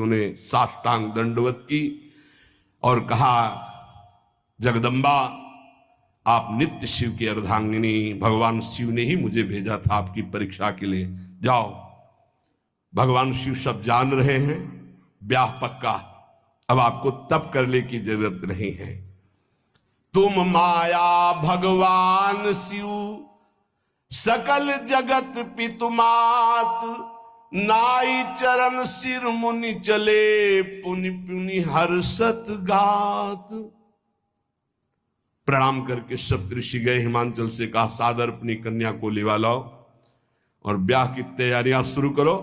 उन्होंने साष्टांग दंडवत की और कहा, जगदम्बा आप नित्य शिव की अर्धांगिनी, भगवान शिव ने ही मुझे भेजा था आपकी परीक्षा के लिए। जाओ, भगवान शिव सब जान रहे हैं, ब्याह पक्का, अब आपको तप करने की जरूरत नहीं है। तुम माया भगवान शिव सकल जगत पितुमात, नाई चरण सिर मुनि चले, पुनि पुनि हर्षत गात। प्रणाम करके सप्तऋषि गए, हिमांचल से कहा सादर अपनी कन्या को लिवा लाओ और ब्याह की तैयारियां शुरू करो।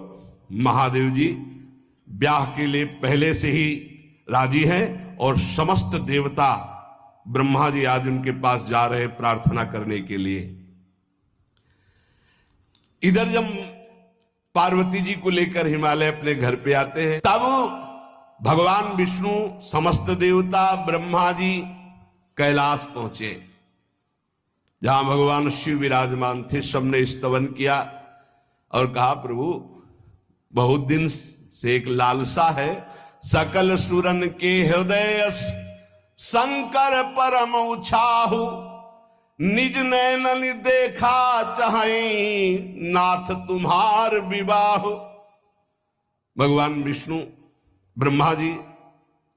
महादेव जी ब्याह के लिए पहले से ही राजी हैं और समस्त देवता ब्रह्मा जी आज उनके पास जा रहे प्रार्थना करने के लिए। इधर जब पार्वती जी को लेकर हिमालय अपने घर पे आते हैं, तब भगवान विष्णु, समस्त देवता, ब्रह्मा जी कैलाश पहुंचे, जहां भगवान शिव विराजमान थे। सबने स्तवन किया और कहा, प्रभु बहुत दिन से एक लालसा है, सकल सुरन के हृदय शंकर परम उछाहु, निज नैनन देखा चाहे नाथ तुम्हार विवाह। भगवान विष्णु, ब्रह्मा जी,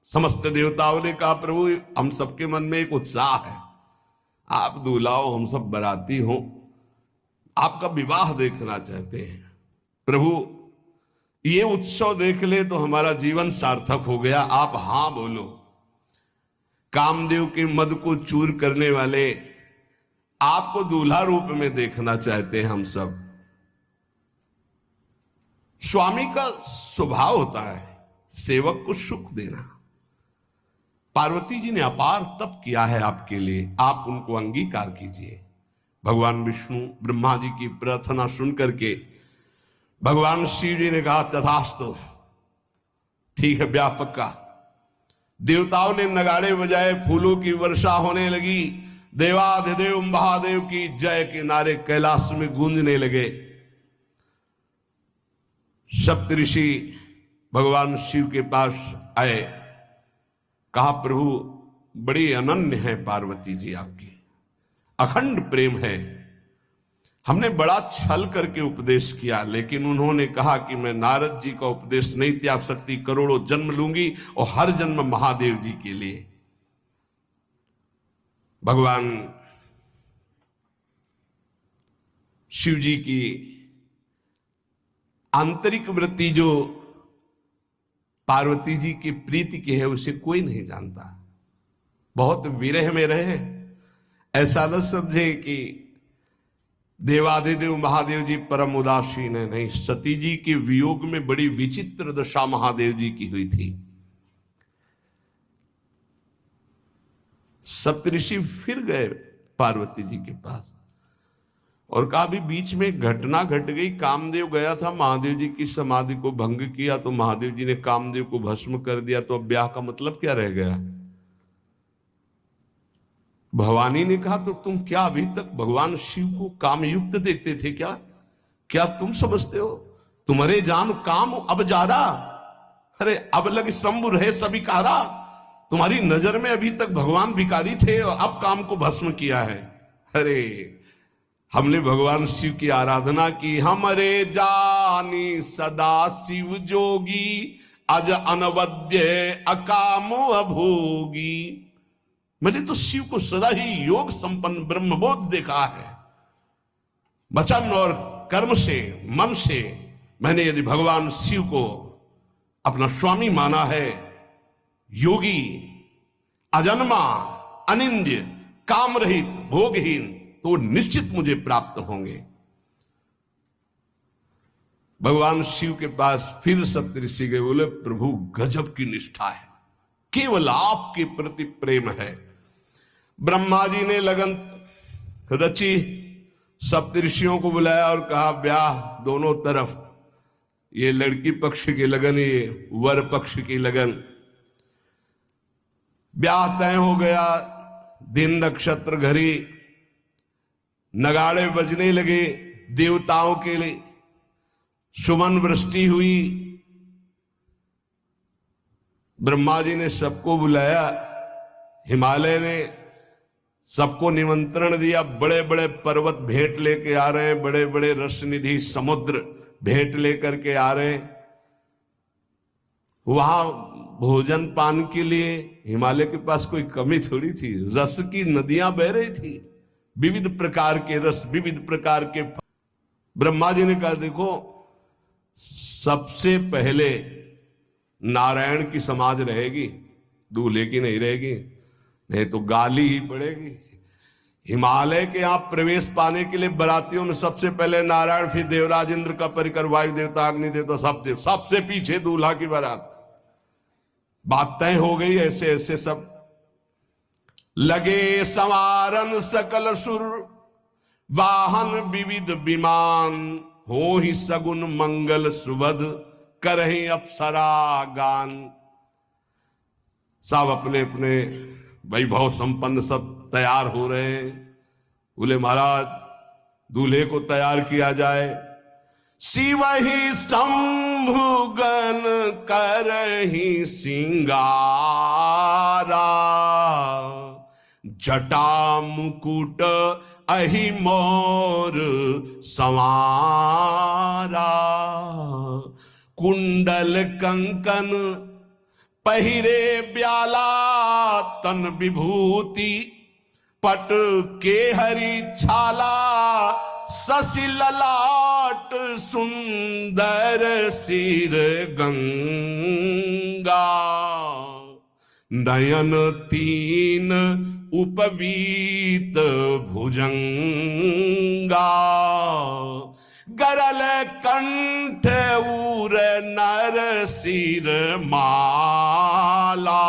समस्त देवताओं ने कहा, प्रभु हम सबके मन में एक उत्साह है, आप दूल्हा हो, हम सब बराती हो, आपका विवाह देखना चाहते हैं। प्रभु ये उत्सव देख ले तो हमारा जीवन सार्थक हो गया, आप हां बोलो। कामदेव के मद को चूर करने वाले आपको दूल्हा रूप में देखना चाहते हैं हम सब। स्वामी का स्वभाव होता है सेवक को सुख देना। पार्वती जी ने अपार तप किया है आपके लिए, आप उनको अंगीकार कीजिए। भगवान विष्णु, ब्रह्मा जी की प्रार्थना सुन करके भगवान शिव जी ने कहा, तथास्तु, ठीक है, ब्याह पक्का। देवताओं ने नगाड़े बजाए, फूलों की वर्षा होने लगी, देवाधिदेव महादेव की जय के नारे कैलाश में गूंजने लगे। सप्तऋषि भगवान शिव के पास आए, कहा, प्रभु बड़ी अनन्य है पार्वती जी आपकी, अखंड प्रेम है। हमने बड़ा छल करके उपदेश किया, लेकिन उन्होंने कहा कि मैं नारद जी का उपदेश नहीं त्याग सकती, करोड़ों जन्म लूंगी और हर जन्म महादेव जी के लिए। भगवान शिव जी की आंतरिक वृत्ति जो पार्वती जी की प्रीति की है, उसे कोई नहीं जानता। बहुत विरह में रहे, ऐसा न समझे कि देवाधिदेव महादेव जी परम उदासीन है, नहीं। सती जी के वियोग में बड़ी विचित्र दशा महादेव जी की हुई थी। सप्तऋषि फिर गए पार्वती जी के पास और कहा, भी बीच में घटना घट गई, कामदेव गया था महादेव जी की समाधि को भंग किया, तो महादेव जी ने कामदेव को भस्म कर दिया, तो अब ब्याह का मतलब क्या रह गया। भवानी ने कहा, तो तुम क्या अभी तक भगवान शिव को कामयुक्त देखते थे क्या? क्या तुम समझते हो तुम्हारे जान काम अब जा रहा? अरे अब लग शंभु रहे सभी कारा। तुम्हारी नजर में अभी तक भगवान भिखारी थे और अब काम को भस्म किया है। अरे हमने भगवान शिव की आराधना की, हमरे जानी सदा शिव जोगी, अज अनवद्य अकाम अभोगी। मैंने तो शिव को सदा ही योग संपन्न ब्रह्मबोध देखा है। वचन और कर्म से, मन से मैंने यदि भगवान शिव को अपना स्वामी माना है, योगी, अजन्मा, अनिंद्य, काम रहित, भोगहीन, तो निश्चित मुझे प्राप्त होंगे। भगवान शिव के पास फिर सप्तऋषि गए, बोले, प्रभु गजब की निष्ठा है, केवल आपके प्रति प्रेम है। ब्रह्मा जी ने लगन रची, सप्तऋषियों को बुलाया और कहा, ब्याह दोनों तरफ, ये लड़की पक्ष की लगन, ये वर पक्ष की लगन। ब्याह तय हो गया, दिन नक्षत्र घड़ी, नगाड़े बजने लगे, देवताओं के लिए सुमन वृष्टि हुई। ब्रह्मा जी ने सबको बुलाया, हिमालय ने सबको निमंत्रण दिया, बड़े बड़े पर्वत भेंट लेके आ रहे हैं, बड़े बड़े रसनिधि समुद्र भेंट लेकर के आ रहे हैं। वहां भोजन पान के लिए हिमालय के पास कोई कमी थोड़ी थी, रस की नदियां बह रही थी, विविध प्रकार के रस, विविध प्रकार के। ब्रह्मा जी ने कहा देखो, सबसे पहले नारायण की समाज रहेगी, दूल्हे की नहीं रहेगी, नहीं तो गाली ही पड़ेगी। हिमालय के यहां प्रवेश पाने के लिए बरातियों में सबसे पहले नारायण, फिर देवराज इंद्र का परिकर, वायु देवता, अग्नि देवता, सब देव, सबसे पीछे दूल्हा की बारात। बात तय हो गई। ऐसे ऐसे सब लगे संवारन सकल सुर, वाहन विविध विमान, हो ही सगुन मंगल सुबद, करहि अप्सरा गान। सब अपने अपने वैभव संपन्न सब तैयार हो रहे हैं। बोले महाराज दूल्हे को तैयार किया जाए। शिव ही शंभुगन करहि सिंगारा, जटा मुकुट अहि मोर संवारा, कुंडल कंकन पहिरे ब्याला, तन विभूति पट के हरि छाला, शशि ललाट सुंदर सिर गंगा, नयन तीन उपवीत भुजंगा, गरल कंठ उर नर सिर माला,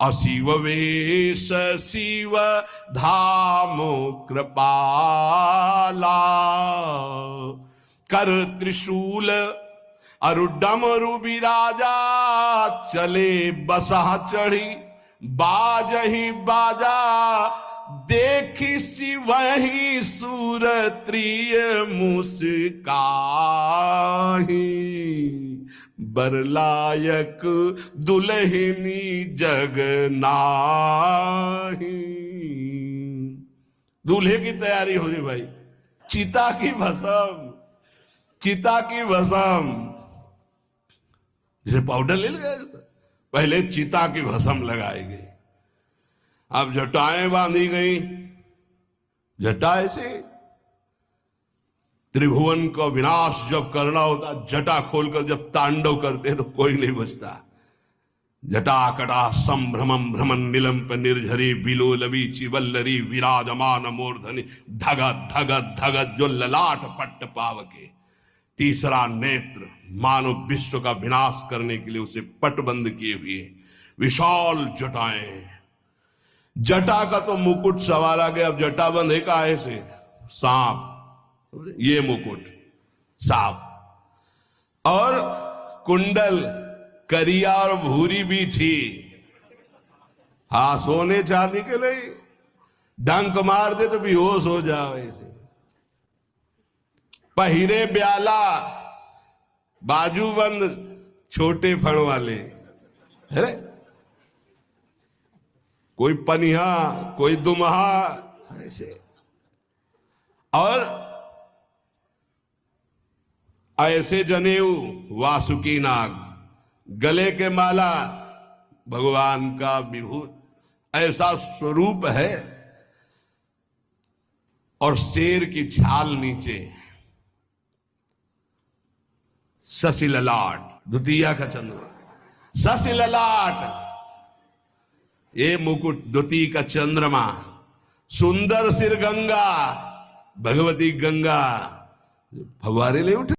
अशिव वेश शिव धाम कृपाला, कर त्रिशूल अरु डमरु विराजा, चले बसा चढ़ी बाजही बाजा, देखी शिवहि सूरत्रिय मुस्काही, बरलायक दुल्हनी जग नाही। दूल्हे की तैयारी हो रही भाई, चिता की भस्म, चिता की भस्म, जैसे पाउडर ले गए, पहले चिता की भस्म लगाई गई, अब जटाएं बांधी गई। जटा से त्रिभुवन का विनाश जब करना होता, जटा खोलकर जब तांडव करते तो कोई नहीं बचता। जटा कटा संभ्रमम भ्रमण निलंप निर्झरी, बिलोलवी चिवल्लरी विराजमान मूर्धनि, धगत धगत धगत जो ललाट पट्ट पावके। तीसरा नेत्र मानव विश्व का विनाश करने के लिए उसे पटबंद किए हुए विशाल जटाएं। जटा का तो मुकुट सवाल आ गया, अब जटा बंधे का ऐसे सांप, ये मुकुट सांप, और कुंडल करिया और भूरी भी थी। हाँ, सोने चांदी के लिए डंक मार दे तो बेहोश हो जाओ ऐसे। पहिरे ब्याला, बाजूबंद छोटे फण वाले, है कोई पनिहा कोई दुमहा ऐसे, और ऐसे जनेऊ वासुकी नाग, गले के माला भगवान का विभूत, ऐसा स्वरूप है, और शेर की छाल नीचे, शशि ललाट, द्वितीया का चंद्रमा, शशि ललाट, ये मुकुट द्वितीय का चंद्रमा, सुंदर सिर गंगा, भगवती गंगा फव्वारे ले उठे।